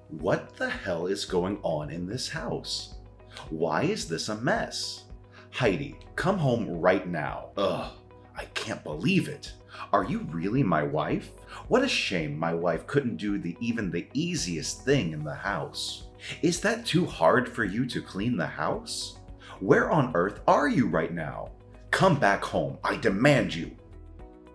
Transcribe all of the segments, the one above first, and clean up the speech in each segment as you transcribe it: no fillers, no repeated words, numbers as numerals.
What the hell is going on in this house? Why is this a mess? Heidi, come home right now. Ugh, I can't believe it. Are you really my wife? What a shame my wife couldn't do even the easiest thing in the house. Is that too hard for you to clean the house? Where on earth are you right now? Come back home, I demand you.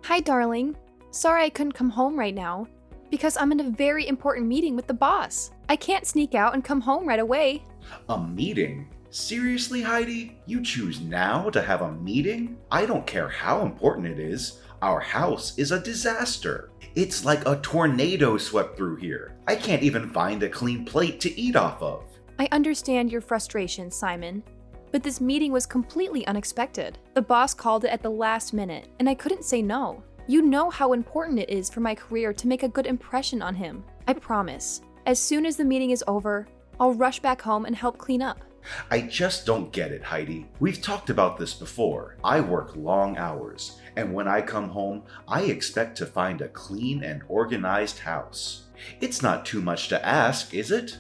Hi, darling. Sorry I couldn't come home right now, because I'm in a very important meeting with the boss. I can't sneak out and come home right away. A meeting? Seriously, Heidi? You choose now to have a meeting? I don't care how important it is. Our house is a disaster. It's like a tornado swept through here. I can't even find a clean plate to eat off of. I understand your frustration, Simon, but this meeting was completely unexpected. The boss called it at the last minute, and I couldn't say no. You know how important it is for my career to make a good impression on him. I promise, as soon as the meeting is over, I'll rush back home and help clean up. I just don't get it, Heidi. We've talked about this before. I work long hours, and when I come home, I expect to find a clean and organized house. It's not too much to ask, is it?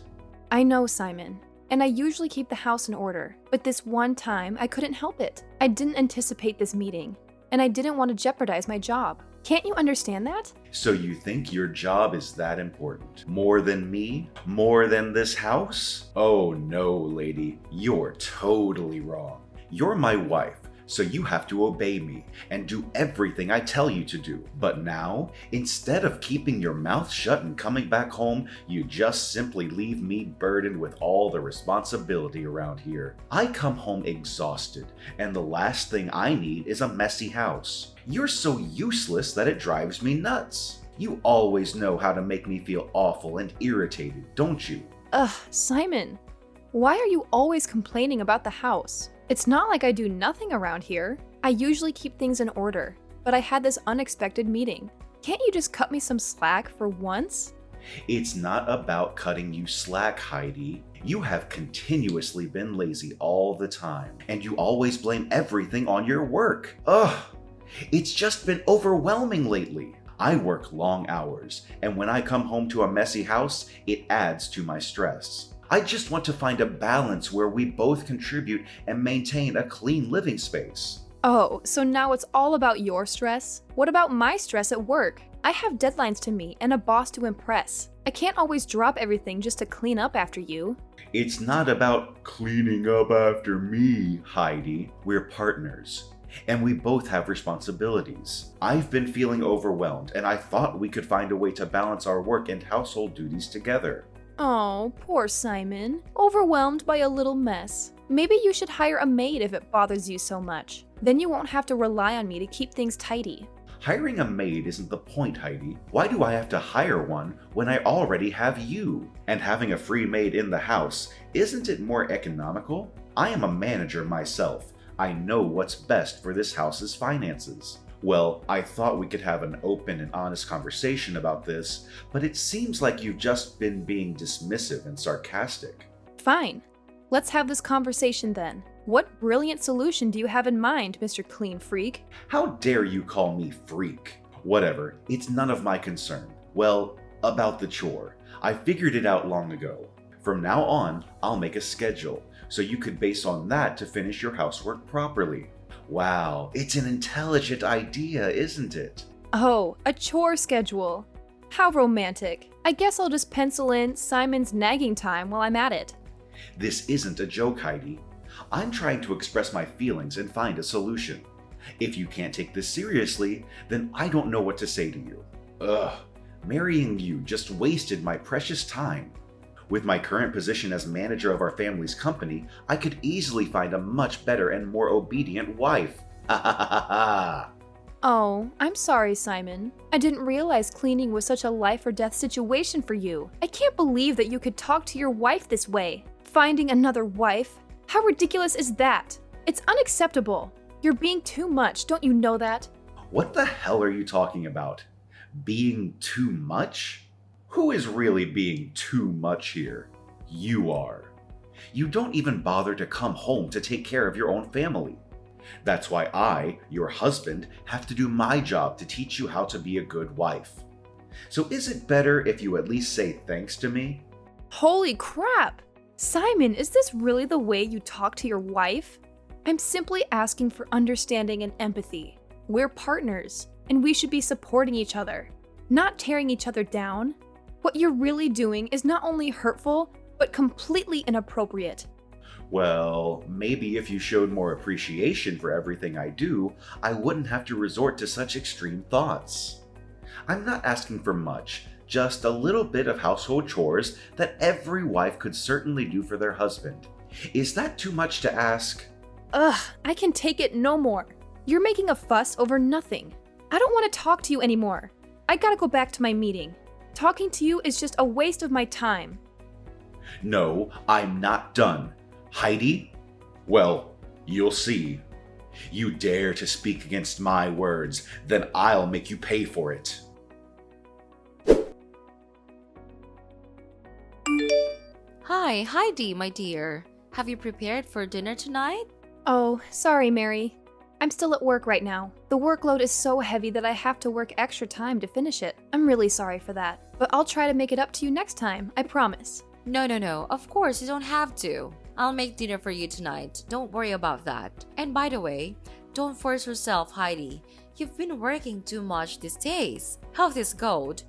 I know, Simon, and I usually keep the house in order, but this one time I couldn't help it. I didn't anticipate this meeting, and I didn't want to jeopardize my job. Can't you understand that? So you think your job is that important? More than me? More than this house? Oh no, lady, you're totally wrong. You're my wife, so you have to obey me and do everything I tell you to do. But now, instead of keeping your mouth shut and coming back home, you just simply leave me burdened with all the responsibility around here. I come home exhausted, and the last thing I need is a messy house. You're so useless that it drives me nuts. You always know how to make me feel awful and irritated, don't you? Ugh, Simon, why are you always complaining about the house? It's not like I do nothing around here. I usually keep things in order, but I had this unexpected meeting. Can't you just cut me some slack for once? It's not about cutting you slack, Heidi. You have continuously been lazy all the time, and you always blame everything on your work. Ugh, it's just been overwhelming lately. I work long hours, and when I come home to a messy house, it adds to my stress. I just want to find a balance where we both contribute and maintain a clean living space. Oh, so now it's all about your stress? What about my stress at work? I have deadlines to meet and a boss to impress. I can't always drop everything just to clean up after you. It's not about cleaning up after me, Heidi. We're partners, and we both have responsibilities. I've been feeling overwhelmed, and I thought we could find a way to balance our work and household duties together. Oh, poor Simon. Overwhelmed by a little mess. Maybe you should hire a maid if it bothers you so much. Then you won't have to rely on me to keep things tidy. Hiring a maid isn't the point, Heidi. Why do I have to hire one when I already have you? And having a free maid in the house, isn't it more economical? I am a manager myself. I know what's best for this house's finances. Well, I thought we could have an open and honest conversation about this, but it seems like you've just been being dismissive and sarcastic. Fine. Let's have this conversation then. What brilliant solution do you have in mind, Mr. Clean Freak? How dare you call me freak? Whatever, it's none of my concern. Well, about the chore. I figured it out long ago. From now on, I'll make a schedule, so you could base on that to finish your housework properly. Wow, it's an intelligent idea, isn't it? Oh, a chore schedule. How romantic. I guess I'll just pencil in Simon's nagging time while I'm at it. This isn't a joke, Heidi. I'm trying to express my feelings and find a solution. If you can't take this seriously, then I don't know what to say to you. Ugh, marrying you just wasted my precious time. With my current position as manager of our family's company, I could easily find a much better and more obedient wife. Ha ha ha ha ha. Oh, I'm sorry, Simon. I didn't realize cleaning was such a life or death situation for you. I can't believe that you could talk to your wife this way. Finding another wife? How ridiculous is that? It's unacceptable. You're being too much, don't you know that? What the hell are you talking about? Being too much? Who is really being too much here? You are. You don't even bother to come home to take care of your own family. That's why I, your husband, have to do my job to teach you how to be a good wife. So is it better if you at least say thanks to me? Holy crap! Simon, is this really the way you talk to your wife? I'm simply asking for understanding and empathy. We're partners, and we should be supporting each other, not tearing each other down. What you're really doing is not only hurtful, but completely inappropriate. Well, maybe if you showed more appreciation for everything I do, I wouldn't have to resort to such extreme thoughts. I'm not asking for much, just a little bit of household chores that every wife could certainly do for their husband. Is that too much to ask? Ugh, I can take it no more. You're making a fuss over nothing. I don't want to talk to you anymore. I gotta go back to my meeting. Talking to you is just a waste of my time. No, I'm not done. Heidi? Well, you'll see. You dare to speak against my words, then I'll make you pay for it. Hi, Heidi, my dear. Have you prepared for dinner tonight? Oh, sorry, Mary. I'm still at work right now. The workload is so heavy that I have to work extra time to finish it. I'm really sorry for that, but I'll try to make it up to you next time, I promise. No. Of course, you don't have to. I'll make dinner for you tonight. Don't worry about that. And by the way, don't force yourself, Heidi. You've been working too much these days. Health is gold.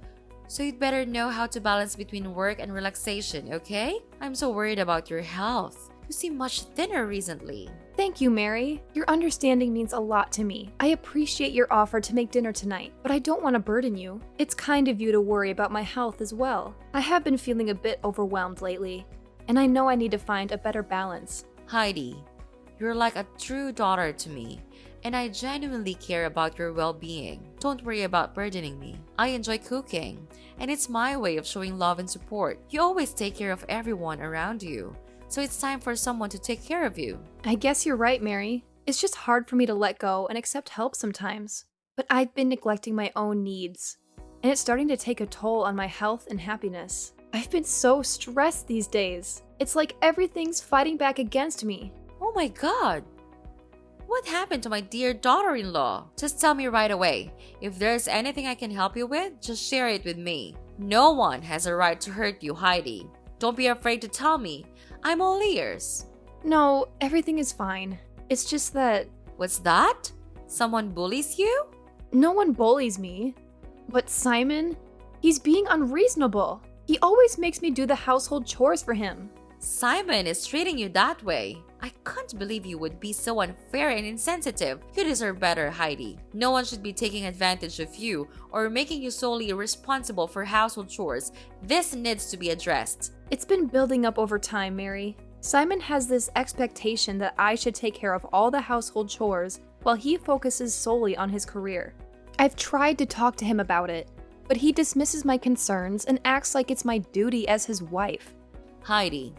So you'd better know how to balance between work and relaxation, okay? I'm so worried about your health. You seem much thinner recently. Thank you, Mary. Your understanding means a lot to me. I appreciate your offer to make dinner tonight, but I don't want to burden you. It's kind of you to worry about my health as well. I have been feeling a bit overwhelmed lately, and I know I need to find a better balance. Heidi, you're like a true daughter to me, and I genuinely care about your well-being. Don't worry about burdening me. I enjoy cooking, and it's my way of showing love and support. You always take care of everyone around you, so it's time for someone to take care of you. I guess you're right, Mary. It's just hard for me to let go and accept help sometimes. But I've been neglecting my own needs, and it's starting to take a toll on my health and happiness. I've been so stressed these days. It's like everything's fighting back against me. Oh my god! What happened to my dear daughter-in-law? Just tell me right away. If there's anything I can help you with, just share it with me. No one has a right to hurt you, Heidi. Don't be afraid to tell me. I'm all ears. No, everything is fine. It's just that... What's that? Someone bullies you? No one bullies me. But Simon, he's being unreasonable. He always makes me do the household chores for him. Simon is treating you that way. I can't believe you would be so unfair and insensitive. You deserve better, Heidi. No one should be taking advantage of you or making you solely responsible for household chores. This needs to be addressed. It's been building up over time, Mary. Simon has this expectation that I should take care of all the household chores while he focuses solely on his career. I've tried to talk to him about it, but he dismisses my concerns and acts like it's my duty as his wife. Heidi,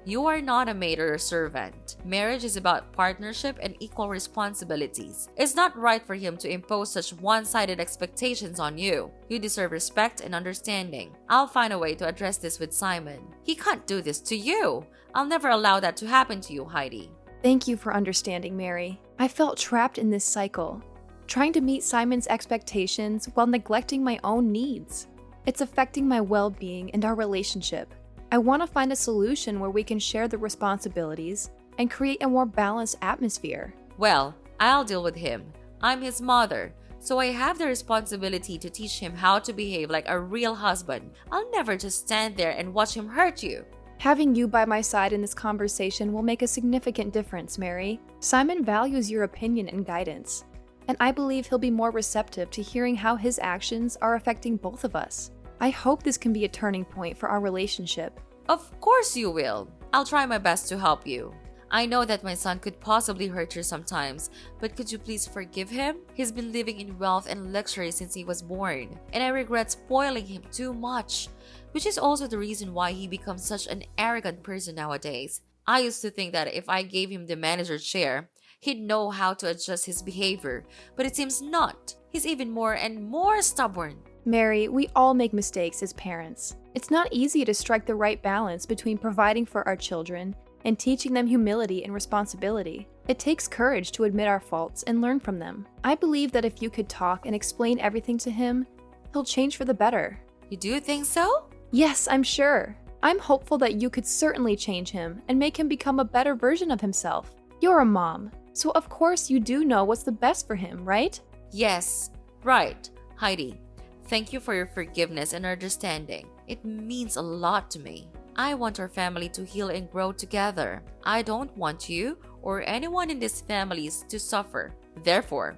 you are not a maid or a servant. Marriage is about partnership and equal responsibilities. It's not right for him to impose such one-sided expectations on you. You deserve respect and understanding. I'll find a way to address this with Simon. He can't do this to you. I'll never allow that to happen to you, Heidi. Thank you for understanding, Mary. I felt trapped in this cycle, trying to meet Simon's expectations while neglecting my own needs. It's affecting my well-being and our relationship. I want to find a solution where we can share the responsibilities and create a more balanced atmosphere. Well, I'll deal with him. I'm his mother, so I have the responsibility to teach him how to behave like a real husband. I'll never just stand there and watch him hurt you. Having you by my side in this conversation will make a significant difference, Mary. Simon values your opinion and guidance, and I believe he'll be more receptive to hearing how his actions are affecting both of us. I hope this can be a turning point for our relationship. Of course you will. I'll try my best to help you. I know that my son could possibly hurt you sometimes, but could you please forgive him? He's been living in wealth and luxury since he was born, and I regret spoiling him too much, which is also the reason why he becomes such an arrogant person nowadays. I used to think that if I gave him the manager chair, he'd know how to adjust his behavior, but it seems not. He's even more and more stubborn. Mary, we all make mistakes as parents. It's not easy to strike the right balance between providing for our children and teaching them humility and responsibility. It takes courage to admit our faults and learn from them. I believe that if you could talk and explain everything to him, he'll change for the better. You do think so? Yes, I'm sure. I'm hopeful that you could certainly change him and make him become a better version of himself. You're a mom, so of course you do know what's the best for him, right? Yes, right. Heidi, thank you for your forgiveness and understanding. It means a lot to me. I want our family to heal and grow together. I don't want you or anyone in these families to suffer. Therefore,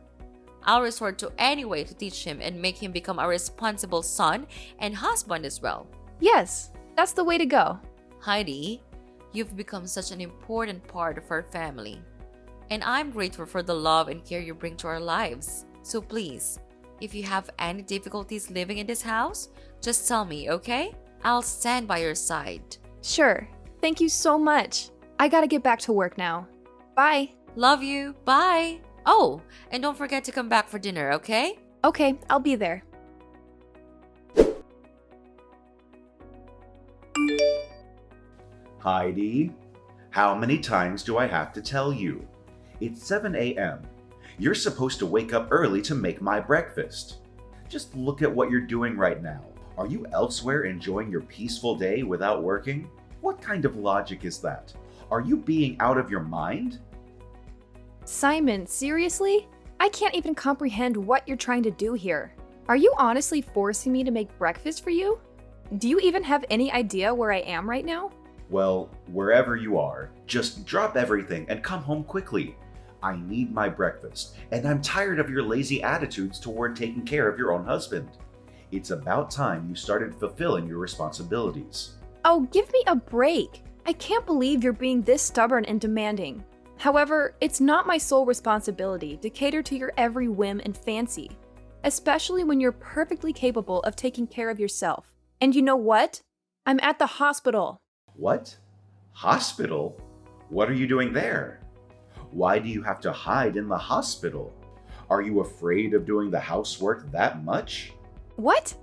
I'll resort to any way to teach him and make him become a responsible son and husband as well. Yes, that's the way to go. Heidi, you've become such an important part of our family. And I'm grateful for the love and care you bring to our lives. So please, if you have any difficulties living in this house, just tell me, okay? I'll stand by your side. Sure. Thank you so much. I gotta get back to work now. Bye. Love you. Bye. Oh, and don't forget to come back for dinner, okay? Okay, I'll be there. Heidi, how many times do I have to tell you? It's 7 a.m. You're supposed to wake up early to make my breakfast. Just look at what you're doing right now. Are you elsewhere enjoying your peaceful day without working? What kind of logic is that? Are you being out of your mind? Simon, seriously? I can't even comprehend what you're trying to do here. Are you honestly forcing me to make breakfast for you? Do you even have any idea where I am right now? Well, wherever you are, just drop everything and come home quickly. I need my breakfast, and I'm tired of your lazy attitudes toward taking care of your own husband. It's about time you started fulfilling your responsibilities. Oh, give me a break. I can't believe you're being this stubborn and demanding. However, it's not my sole responsibility to cater to your every whim and fancy, especially when you're perfectly capable of taking care of yourself. And you know what? I'm at the hospital. What? Hospital? What are you doing there? Why do you have to hide in the hospital? Are you afraid of doing the housework that much? What?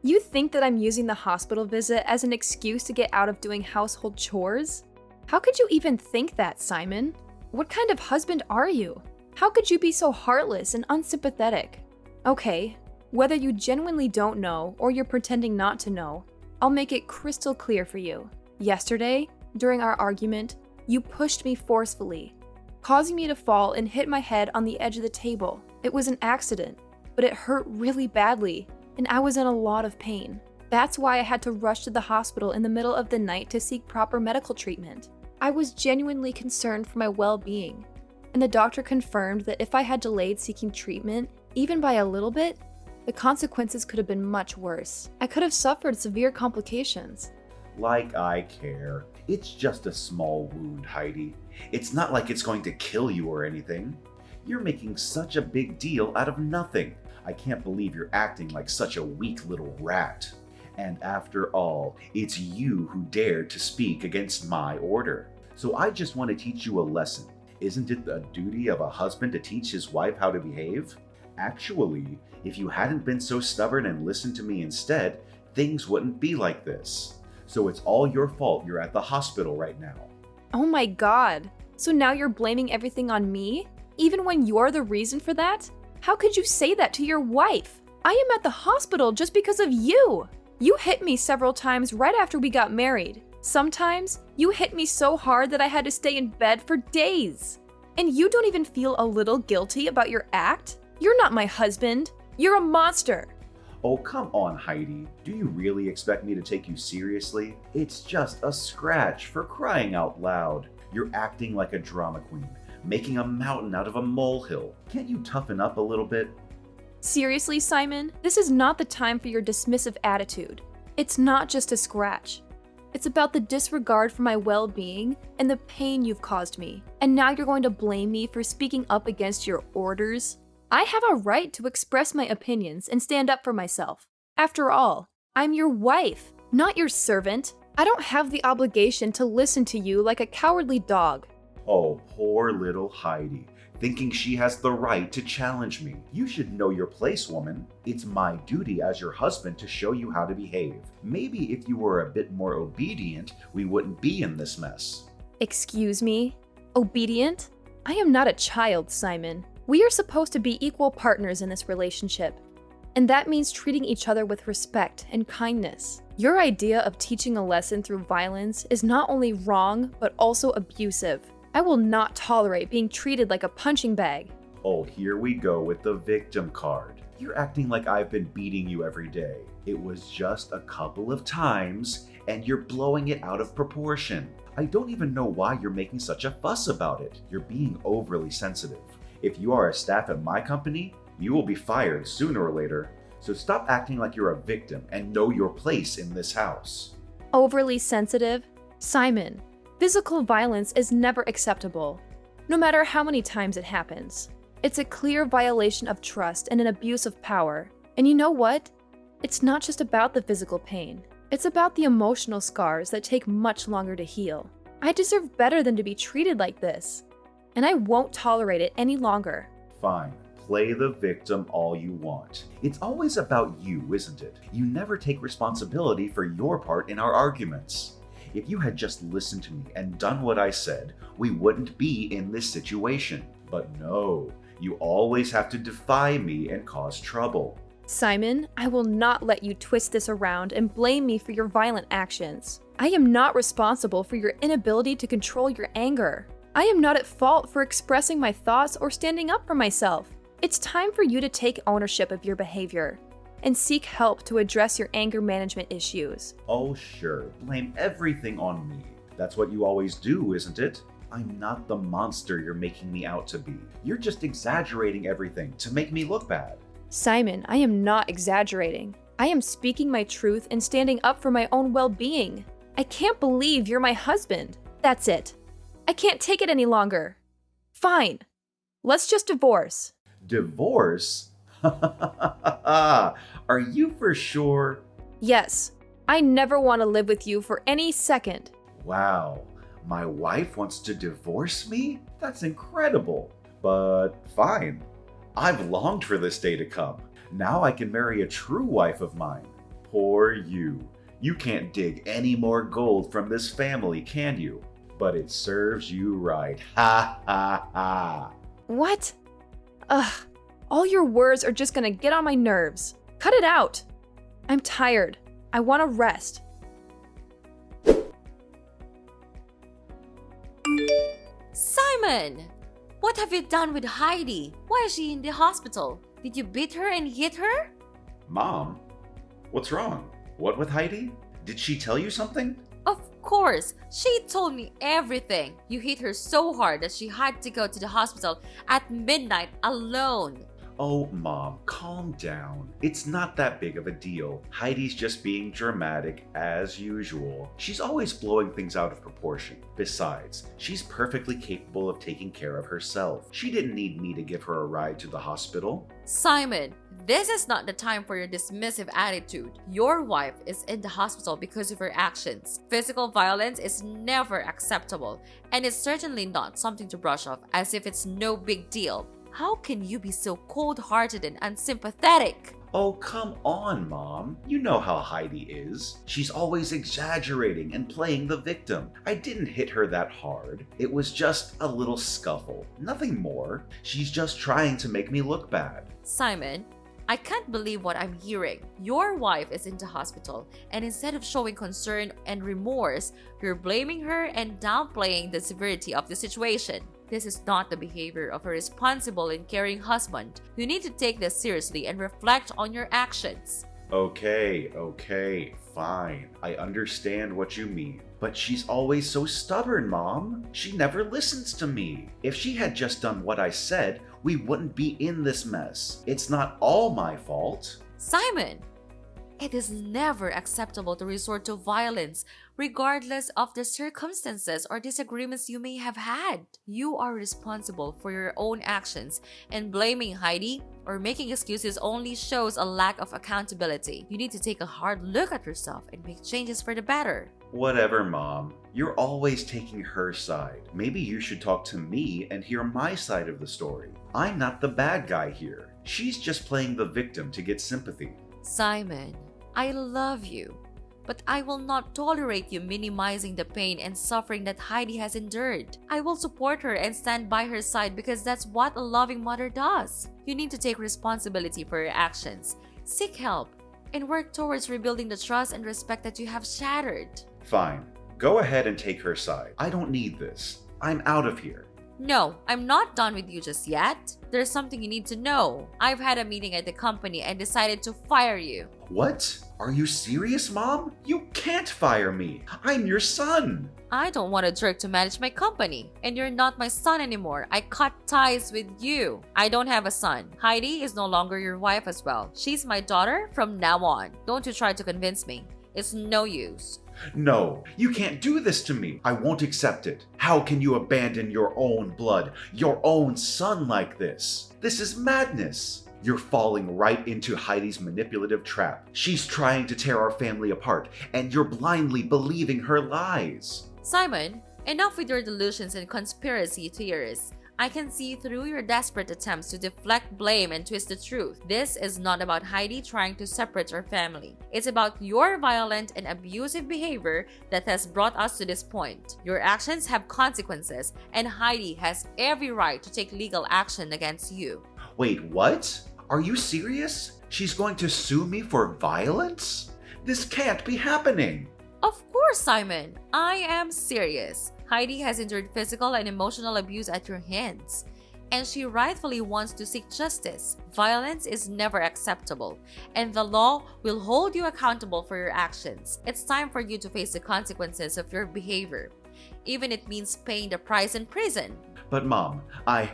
You think that I'm using the hospital visit as an excuse to get out of doing household chores? How could you even think that, Simon? What kind of husband are you? How could you be so heartless and unsympathetic? Okay, whether you genuinely don't know or you're pretending not to know, I'll make it crystal clear for you. Yesterday, during our argument, you pushed me forcefully, causing me to fall and hit my head on the edge of the table. It was an accident, but it hurt really badly, and I was in a lot of pain. That's why I had to rush to the hospital in the middle of the night to seek proper medical treatment. I was genuinely concerned for my well-being, and the doctor confirmed that if I had delayed seeking treatment, even by a little bit, the consequences could have been much worse. I could have suffered severe complications. Like I care. It's just a small wound, Heidi. It's not like it's going to kill you or anything. You're making such a big deal out of nothing. I can't believe you're acting like such a weak little rat. And after all, it's you who dared to speak against my order. So I just want to teach you a lesson. Isn't it the duty of a husband to teach his wife how to behave? Actually, if you hadn't been so stubborn and listened to me instead, things wouldn't be like this. So it's all your fault you're at the hospital right now. Oh my god. So now you're blaming everything on me? Even when you're the reason for that? How could you say that to your wife? I am at the hospital just because of you. You hit me several times right after we got married. Sometimes, you hit me so hard that I had to stay in bed for days. And you don't even feel a little guilty about your act? You're not my husband. You're a monster. Oh, come on, Heidi. Do you really expect me to take you seriously? It's just a scratch, for crying out loud. You're acting like a drama queen, making a mountain out of a molehill. Can't you toughen up a little bit? Seriously, Simon, this is not the time for your dismissive attitude. It's not just a scratch. It's about the disregard for my well-being and the pain you've caused me. And now you're going to blame me for speaking up against your orders? I have a right to express my opinions and stand up for myself. After all, I'm your wife, not your servant. I don't have the obligation to listen to you like a cowardly dog. Oh, poor little Heidi, thinking she has the right to challenge me. You should know your place, woman. It's my duty as your husband to show you how to behave. Maybe if you were a bit more obedient, we wouldn't be in this mess. Excuse me? Obedient? I am not a child, Simon. We are supposed to be equal partners in this relationship. And that means treating each other with respect and kindness. Your idea of teaching a lesson through violence is not only wrong, but also abusive. I will not tolerate being treated like a punching bag. Oh, here we go with the victim card. You're acting like I've been beating you every day. It was just a couple of times, and you're blowing it out of proportion. I don't even know why you're making such a fuss about it. You're being overly sensitive. If you are a staff at my company, you will be fired sooner or later. So stop acting like you're a victim and know your place in this house. Overly sensitive? Simon, physical violence is never acceptable, no matter how many times it happens. It's a clear violation of trust and an abuse of power. And you know what? It's not just about the physical pain. It's about the emotional scars that take much longer to heal. I deserve better than to be treated like this. And I won't tolerate it any longer. Fine. Play the victim all you want. It's always about you, isn't it? You never take responsibility for your part in our arguments. If you had just listened to me and done what I said, we wouldn't be in this situation. But no, you always have to defy me and cause trouble. Simon, I will not let you twist this around and blame me for your violent actions. I am not responsible for your inability to control your anger. I am not at fault for expressing my thoughts or standing up for myself. It's time for you to take ownership of your behavior and seek help to address your anger management issues. Oh sure, blame everything on me. That's what you always do, isn't it? I'm not the monster you're making me out to be. You're just exaggerating everything to make me look bad. Simon, I am not exaggerating. I am speaking my truth and standing up for my own well-being. I can't believe you're my husband. That's it. I can't take it any longer. Fine. Let's just divorce. Divorce? Are you for sure? Yes. I never want to live with you for any second. Wow, my wife wants to divorce me? That's incredible. But fine. I've longed for this day to come. Now I can marry a true wife of mine. Poor you. You can't dig any more gold from this family, can you? But it serves you right. Ha ha ha. What? Ugh. All your words are just gonna get on my nerves. Cut it out. I'm tired. I want to rest. Simon! What have you done with Heidi? Why is she in the hospital? Did you beat her and hit her? Mom? What's wrong? What with Heidi? Did she tell you something? Of course! She told me everything. You hit her so hard that she had to go to the hospital at midnight alone. Oh, Mom, calm down. It's not that big of a deal. Heidi's just being dramatic as usual. She's always blowing things out of proportion. Besides, she's perfectly capable of taking care of herself. She didn't need me to give her a ride to the hospital. Simon, this is not the time for your dismissive attitude. Your wife is in the hospital because of her actions. Physical violence is never acceptable, and it's certainly not something to brush off as if it's no big deal. How can you be so cold-hearted and unsympathetic? Oh, come on, Mom. You know how Heidi is. She's always exaggerating and playing the victim. I didn't hit her that hard. It was just a little scuffle. Nothing more. She's just trying to make me look bad. Simon, I can't believe what I'm hearing. Your wife is in the hospital, and instead of showing concern and remorse, you're blaming her and downplaying the severity of the situation. This is not the behavior of a responsible and caring husband. You need to take this seriously and reflect on your actions. Okay, fine. I understand what you mean. But she's always so stubborn, Mom. She never listens to me. If she had just done what I said, we wouldn't be in this mess. It's not all my fault. Simon, it is never acceptable to resort to violence, regardless of the circumstances or disagreements you may have had. You are responsible for your own actions, and blaming Heidi or making excuses only shows a lack of accountability. You need to take a hard look at yourself and make changes for the better. Whatever, Mom. You're always taking her side. Maybe you should talk to me and hear my side of the story. I'm not the bad guy here. She's just playing the victim to get sympathy. Simon, I love you, but I will not tolerate you minimizing the pain and suffering that Heidi has endured. I will support her and stand by her side because that's what a loving mother does. You need to take responsibility for your actions. Seek help and work towards rebuilding the trust and respect that you have shattered. Fine. Go ahead and take her side. I don't need this. I'm out of here. No, I'm not done with you just yet. There's something you need to know. I've had a meeting at the company and decided to fire you. What? Are you serious, Mom? You can't fire me. I'm your son. I don't want a jerk to manage my company. And you're not my son anymore. I cut ties with you. I don't have a son. Heidi is no longer your wife as well. She's my daughter from now on. Don't you try to convince me. It's no use. No, you can't do this to me. I won't accept it. How can you abandon your own blood, your own son like this? This is madness. You're falling right into Heidi's manipulative trap. She's trying to tear our family apart, and you're blindly believing her lies. Simon, enough with your delusions and conspiracy theories. I can see through your desperate attempts to deflect blame and twist the truth. This is not about Heidi trying to separate our family. It's about your violent and abusive behavior that has brought us to this point. Your actions have consequences, and Heidi has every right to take legal action against you. Wait, what? Are you serious? She's going to sue me for violence? This can't be happening. Of course, Simon. I am serious. Heidi has endured physical and emotional abuse at your hands, and she rightfully wants to seek justice. Violence is never acceptable, and the law will hold you accountable for your actions. It's time for you to face the consequences of your behavior, even if it means paying the price in prison. But Mom, I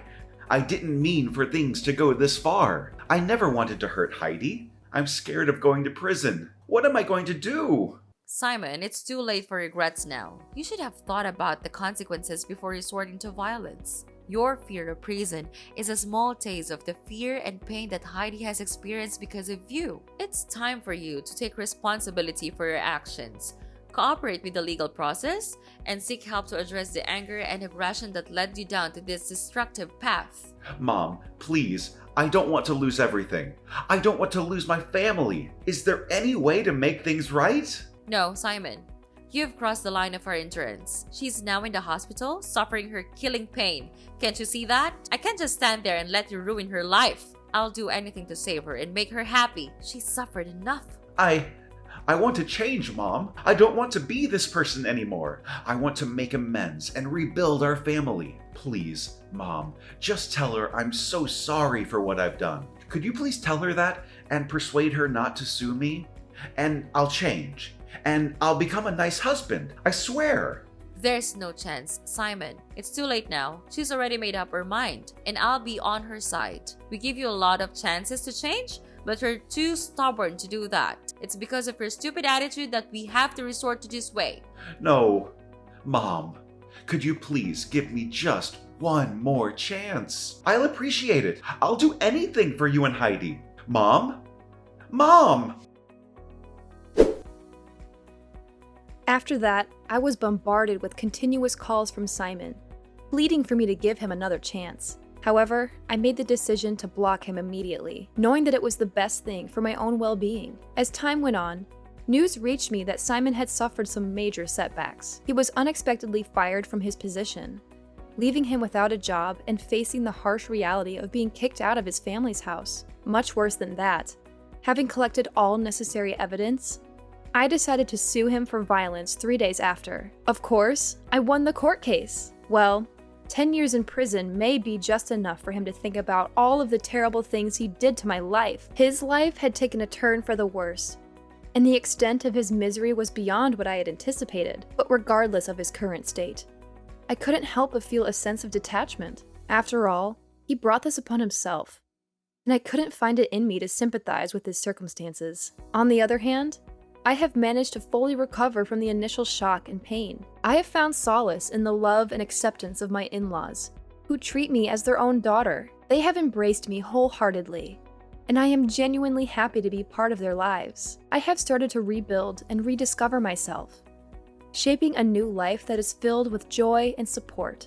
didn't mean for things to go this far. I never wanted to hurt Heidi. I'm scared of going to prison. What am I going to do? Simon, it's too late for regrets now. You should have thought about the consequences before resorting to violence. Your fear of prison is a small taste of the fear and pain that Heidi has experienced because of you. It's time for you to take responsibility for your actions, cooperate with the legal process, and seek help to address the anger and aggression that led you down to this destructive path. Mom, please, I don't want to lose everything. I don't want to lose my family. Is there any way to make things right? No, Simon. You've crossed the line of our endurance. She's now in the hospital, suffering her killing pain. Can't you see that? I can't just stand there and let you ruin her life. I'll do anything to save her and make her happy. She's suffered enough. I want to change, Mom. I don't want to be this person anymore. I want to make amends and rebuild our family. Please, Mom, just tell her I'm so sorry for what I've done. Could you please tell her that and persuade her not to sue me? And I'll change. And I'll become a nice husband. I swear. There's no chance, Simon. It's too late now. She's already made up her mind, and I'll be on her side. We give you a lot of chances to change, but you're too stubborn to do that. It's because of your stupid attitude that we have to resort to this way. No. Mom, could you please give me just one more chance? I'll appreciate it. I'll do anything for you and Heidi. Mom? Mom! After that, I was bombarded with continuous calls from Simon, pleading for me to give him another chance. However, I made the decision to block him immediately, knowing that it was the best thing for my own well-being. As time went on, news reached me that Simon had suffered some major setbacks. He was unexpectedly fired from his position, leaving him without a job and facing the harsh reality of being kicked out of his family's house. Much worse than that, having collected all necessary evidence, I decided to sue him for violence 3 days after. Of course, I won the court case. Well, 10 years in prison may be just enough for him to think about all of the terrible things he did to my life. His life had taken a turn for the worse, and the extent of his misery was beyond what I had anticipated. But regardless of his current state, I couldn't help but feel a sense of detachment. After all, he brought this upon himself, and I couldn't find it in me to sympathize with his circumstances. On the other hand, I have managed to fully recover from the initial shock and pain. I have found solace in the love and acceptance of my in-laws, who treat me as their own daughter. They have embraced me wholeheartedly, and I am genuinely happy to be part of their lives. I have started to rebuild and rediscover myself, shaping a new life that is filled with joy and support.